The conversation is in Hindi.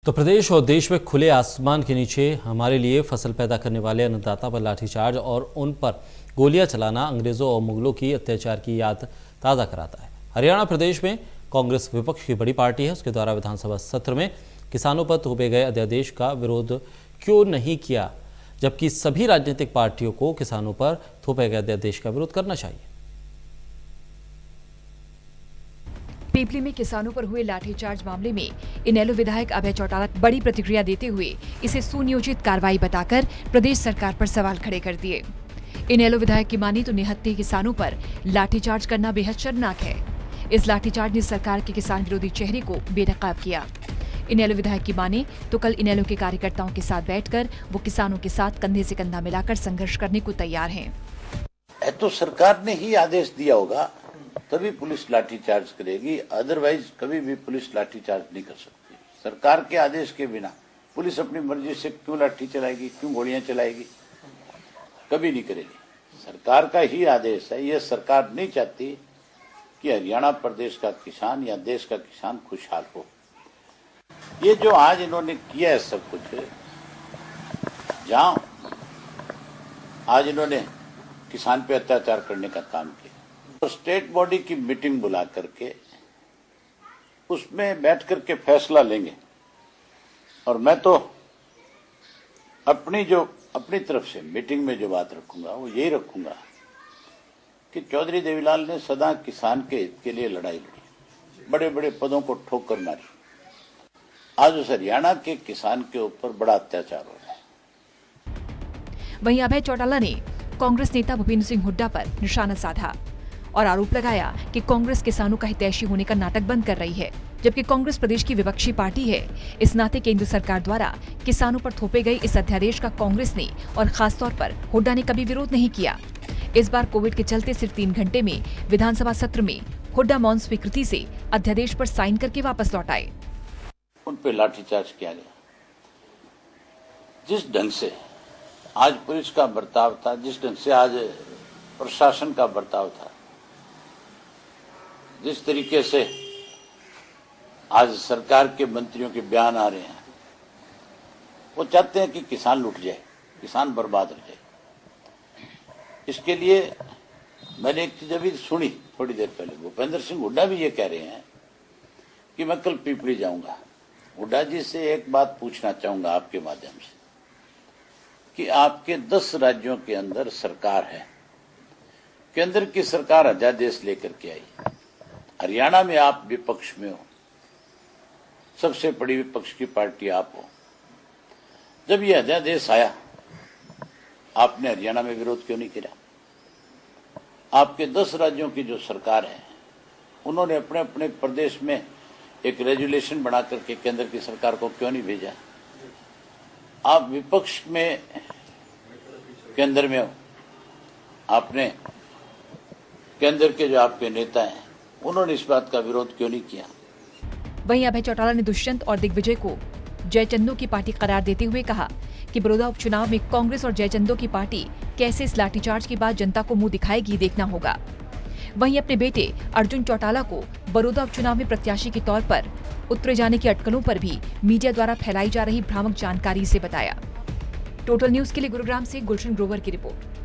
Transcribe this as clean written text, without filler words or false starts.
तो प्रदेश और देश में खुले आसमान के नीचे हमारे लिए फसल पैदा करने वाले अन्नदाता पर लाठीचार्ज और उन पर गोलियां चलाना अंग्रेजों और मुगलों की अत्याचार की याद ताज़ा कराता है। हरियाणा प्रदेश में कांग्रेस विपक्ष की बड़ी पार्टी है। उसके द्वारा विधानसभा सत्र में किसानों पर थोपे गए अध्यादेश का विरोध क्यों नहीं किया, जबकि सभी राजनीतिक पार्टियों को किसानों पर थोपे गए अध्यादेश का विरोध करना चाहिए। पीपली में किसानों पर हुए लाठीचार्ज मामले में इनेलो विधायक अभय चौटाला बड़ी प्रतिक्रिया देते हुए इसे सुनियोजित कार्रवाई बताकर प्रदेश सरकार पर सवाल खड़े कर दिए। इनेलो विधायक की मानी तो निहत्थे किसानों पर लाठीचार्ज करना बेहद शर्मनाक है। इस लाठीचार्ज ने सरकार के किसान विरोधी चेहरे को बेनकाब किया। इनेलो विधायक की माने तो कल इनेलो के कार्यकर्ताओं के साथ बैठकर वो किसानों के साथ कंधे से कंधा मिलाकर संघर्ष करने को तैयार हैं। तो सरकार ने ही आदेश दिया होगा तभी पुलिस लाठीचार्ज करेगी, अदरवाइज कभी भी पुलिस लाठीचार्ज नहीं कर सकती। सरकार के आदेश के बिना पुलिस अपनी मर्जी से क्यों लाठी चलाएगी, क्यों गोलियां चलाएगी? कभी नहीं करेगी। सरकार का ही आदेश है। ये सरकार नहीं चाहती कि हरियाणा प्रदेश का किसान या देश का किसान खुशहाल हो। ये जो आज इन्होंने किया है सब कुछ, जहां आज इन्होंने किसान पे अत्याचार करने का काम किया, तो स्टेट बॉडी की मीटिंग बुला करके उसमें बैठ करके फैसला लेंगे। और मैं तो अपनी तरफ से मीटिंग में जो बात रखूंगा वो यही रखूंगा कि चौधरी देवीलाल ने सदा किसान के हित के लिए लड़ाई लड़ी, बड़े बड़े पदों को ठोकर मारी। आज उस हरियाणा के किसान के ऊपर बड़ा अत्याचार हो रहा है। वहीं अभय चौटाला ने कांग्रेस नेता भूपेंद्र सिंह हुड्डा पर निशाना साधा और आरोप लगाया कि कांग्रेस किसानों का हितैषी होने का नाटक बंद कर रही है, जबकि कांग्रेस प्रदेश की विपक्षी पार्टी है। इस नाते केंद्र सरकार द्वारा किसानों पर थोपे गए इस अध्यादेश का कांग्रेस ने और खासतौर पर हुड्डा ने कभी विरोध नहीं किया। इस बार कोविड के चलते सिर्फ 3 घंटे में विधानसभा सत्र में हुड्डा मौन स्वीकृति से अध्यादेश पर साइन करके वापस लौट आए। उन पे लाठीचार्ज किया गया। जिस ढंग से आज पुलिस का बर्ताव था, जिस ढंग से आज प्रशासन का बर्ताव था, जिस तरीके से आज सरकार के मंत्रियों के बयान आ रहे हैं, वो चाहते हैं कि किसान लुट जाए, किसान बर्बाद हो जाए। इसके लिए मैंने एक चीज अभी सुनी थोड़ी देर पहले, भूपेंद्र सिंह हुड्डा भी ये कह रहे हैं कि मैं कल पीपली जाऊंगा। हुड्डा जी से एक बात पूछना चाहूंगा आपके माध्यम से कि आपके 10 राज्यों के अंदर सरकार है, केंद्र की सरकार अध्यादेश लेकर के आई, हरियाणा में आप विपक्ष में हो, सबसे बड़ी विपक्ष की पार्टी आप हो। जब ये अध्यादेश आया, आपने हरियाणा में विरोध क्यों नहीं किया? आपके 10 राज्यों की जो सरकार है, उन्होंने अपने अपने प्रदेश में एक रेजुलेशन बना करके केंद्र की सरकार को क्यों नहीं भेजा? आप विपक्ष में केंद्र में हो, आपने केंद्र के जो आपके नेता हैं, उन्होंने इस बात का विरोध क्यों नहीं किया? वहीं अभय चौटाला ने दुष्यंत और दिग्विजय को जयचंदों की पार्टी करार देते हुए कहा कि बड़ौदा उपचुनाव में कांग्रेस और जयचंदों की पार्टी कैसे इस लाठीचार्ज के बाद जनता को मुंह दिखाएगी, देखना होगा। वहीं अपने बेटे अर्जुन चौटाला को बड़ौदा उपचुनाव में प्रत्याशी के तौर पर उतरे जाने की अटकलों पर भी मीडिया द्वारा फैलाई जा रही भ्रामक जानकारी से बताया। टोटल न्यूज के लिए गुरुग्राम से गुलशन ग्रोवर की रिपोर्ट।